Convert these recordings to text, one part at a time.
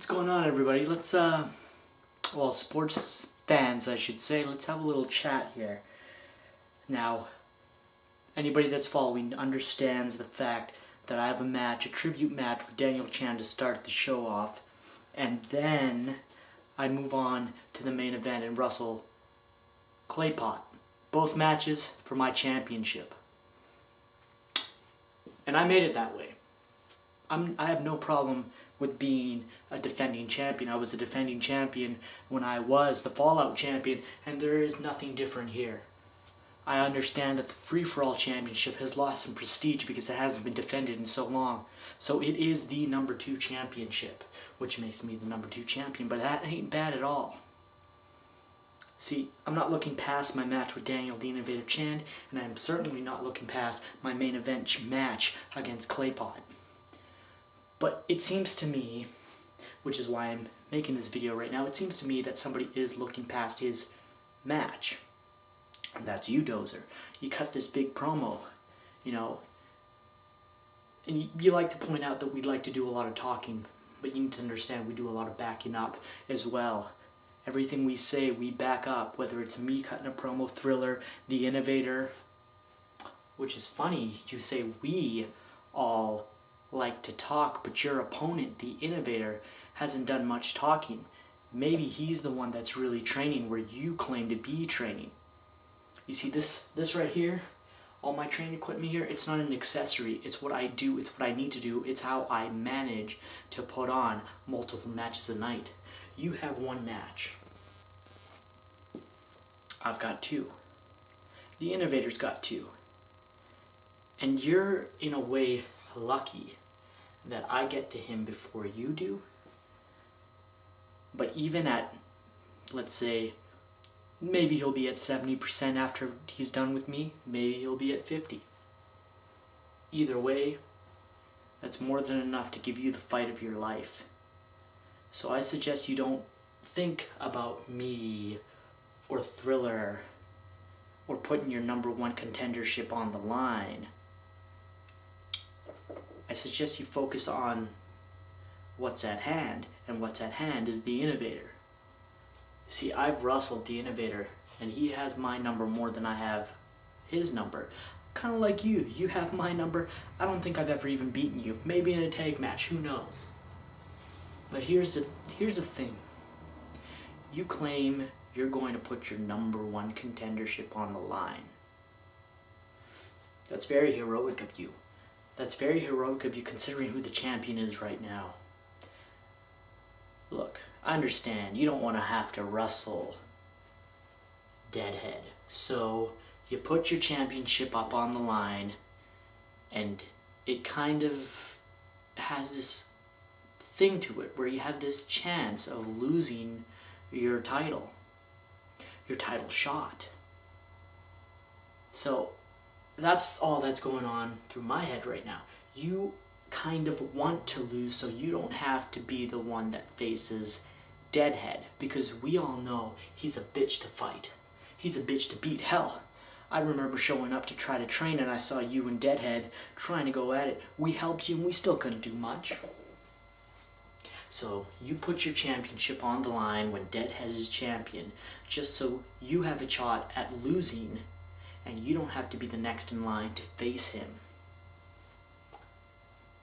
What's going on, everybody? Let's, well, sports fans, I should say, let's have a little chat here. Now, anybody that's following understands the fact that I have a match, a tribute match with Daniel Chan to start the show off, and then I move on to the main event and wrestle Claypot. Both matches for my championship. And I made it that way. I have no problem with being a defending champion. I was a defending champion when I was the Fallout champion, and there is nothing different here. I understand that the free-for-all championship has lost some prestige because it hasn't been defended in so long. So it is the number 2 championship, which makes me the number 2 champion, but that ain't bad at all. See, I'm not looking past my match with Daniel the Innovator Chan, and I'm certainly not looking past my main event match against Claypot. But it seems to me, which is why I'm making this video right now, it seems to me that somebody is looking past his match. And that's you, Dozer. You cut this big promo, and you like to point out that we like to do a lot of talking, but you need to understand we do a lot of backing up as well. Everything we say, we back up, whether it's me cutting a promo, Thriller, the Innovator, which is funny, you say we all like to talk, but your opponent, the Innovator, hasn't done much talking. Maybe he's the one that's really training where you claim to be training. You see this right here, all my training equipment here, it's not an accessory. It's what I do, it's what I need to do, it's how I manage to put on multiple matches a night. You have one match. I've got 2. The Innovator's got 2. And you're, in a way, lucky that I get to him before you do. But even at, let's say, maybe he'll be at 70% after he's done with me. Maybe he'll be at 50. Either way, that's more than enough to give you the fight of your life. So I suggest you don't think about me or Thriller or putting your number 1 contendership on the line. I suggest you focus on what's at hand, and what's at hand is the Innovator. See, I've wrestled the Innovator, and he has my number more than I have his number. Kind of like you. You have my number. I don't think I've ever even beaten you. Maybe in a tag match, who knows? But here's the thing. You claim you're going to put your number 1 contendership on the line. That's very heroic of you. That's very heroic of you considering who the champion is right now. Look, I understand you don't want to have to wrestle Deadhead. So you put your championship up on the line, and it kind of has this thing to it where you have this chance of losing your title shot. So that's all that's going on through my head right now. You kind of want to lose so you don't have to be the one that faces Deadhead, because we all know he's a bitch to fight. He's a bitch to beat. Hell, I remember showing up to try to train and I saw you and Deadhead trying to go at it. We helped you and we still couldn't do much. So you put your championship on the line when Deadhead is champion, just so you have a shot at losing and you don't have to be the next in line to face him.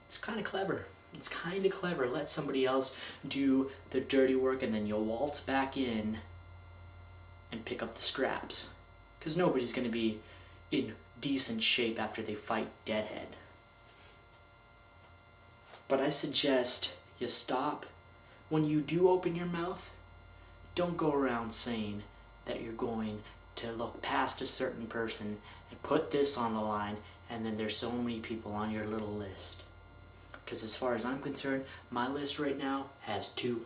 It's kind of clever. It's kind of clever. Let somebody else do the dirty work and then you'll waltz back in and pick up the scraps. Because nobody's going to be in decent shape after they fight Deadhead. But I suggest you stop. When you do open your mouth, don't go around saying that you're going to look past a certain person and put this on the line, and then there's so many people on your little list. Because as far as I'm concerned, my list right now has 2.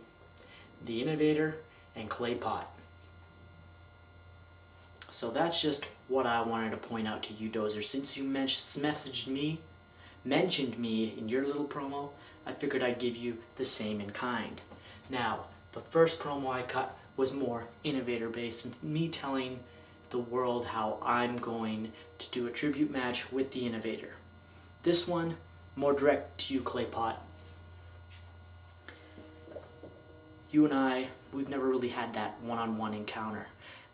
The Innovator and Claypot. So that's just what I wanted to point out to you, Dozer. Since you mentioned me in your little promo, I figured I'd give you the same in kind. Now, the first promo I cut was more Innovator based, and me telling the world how I'm going to do a tribute match with the Innovator. This one, more direct to you, Claypot. You and I, we've never really had that one-on-one encounter.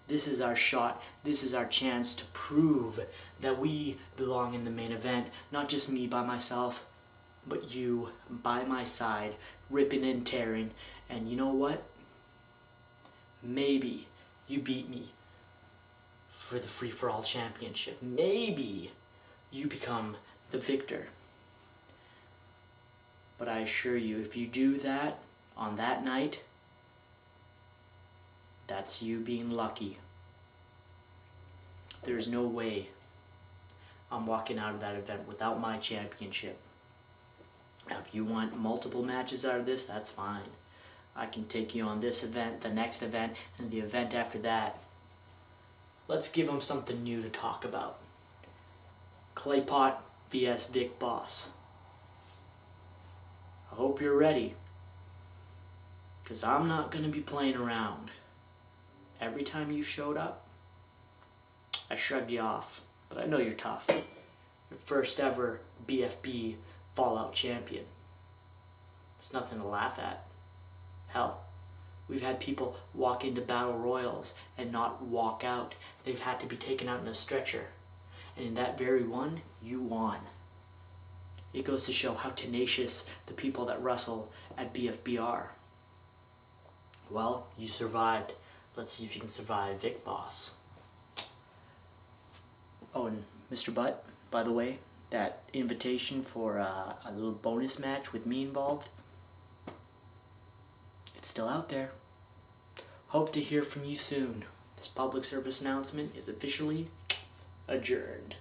This is our shot. This is our chance to prove that we belong in the main event. Not just me by myself, but you by my side, ripping and tearing. And you know what? Maybe you beat me for the free-for-all championship. Maybe you become the victor. But I assure you, if you do that on that night, that's you being lucky. There's no way I'm walking out of that event without my championship. Now, if you want multiple matches out of this, that's fine. I can take you on this event, the next event, and the event after that. Let's give them something new to talk about. Clay Pot vs. Vic Boss. I hope you're ready, because I'm not going to be playing around. Every time you showed up, I shrugged you off, but I know you're tough. Your first ever BFB Fallout champion. It's nothing to laugh at. Hell, we've had people walk into battle royals and not walk out. They've had to be taken out in a stretcher. And in that very one, you won. It goes to show how tenacious the people that wrestle at BFB are. Well, you survived. Let's see if you can survive Vic Boss. Oh, and Mr. Butt, by the way, that invitation for a little bonus match with me involved, it's still out there. Hope to hear from you soon. This public service announcement is officially adjourned.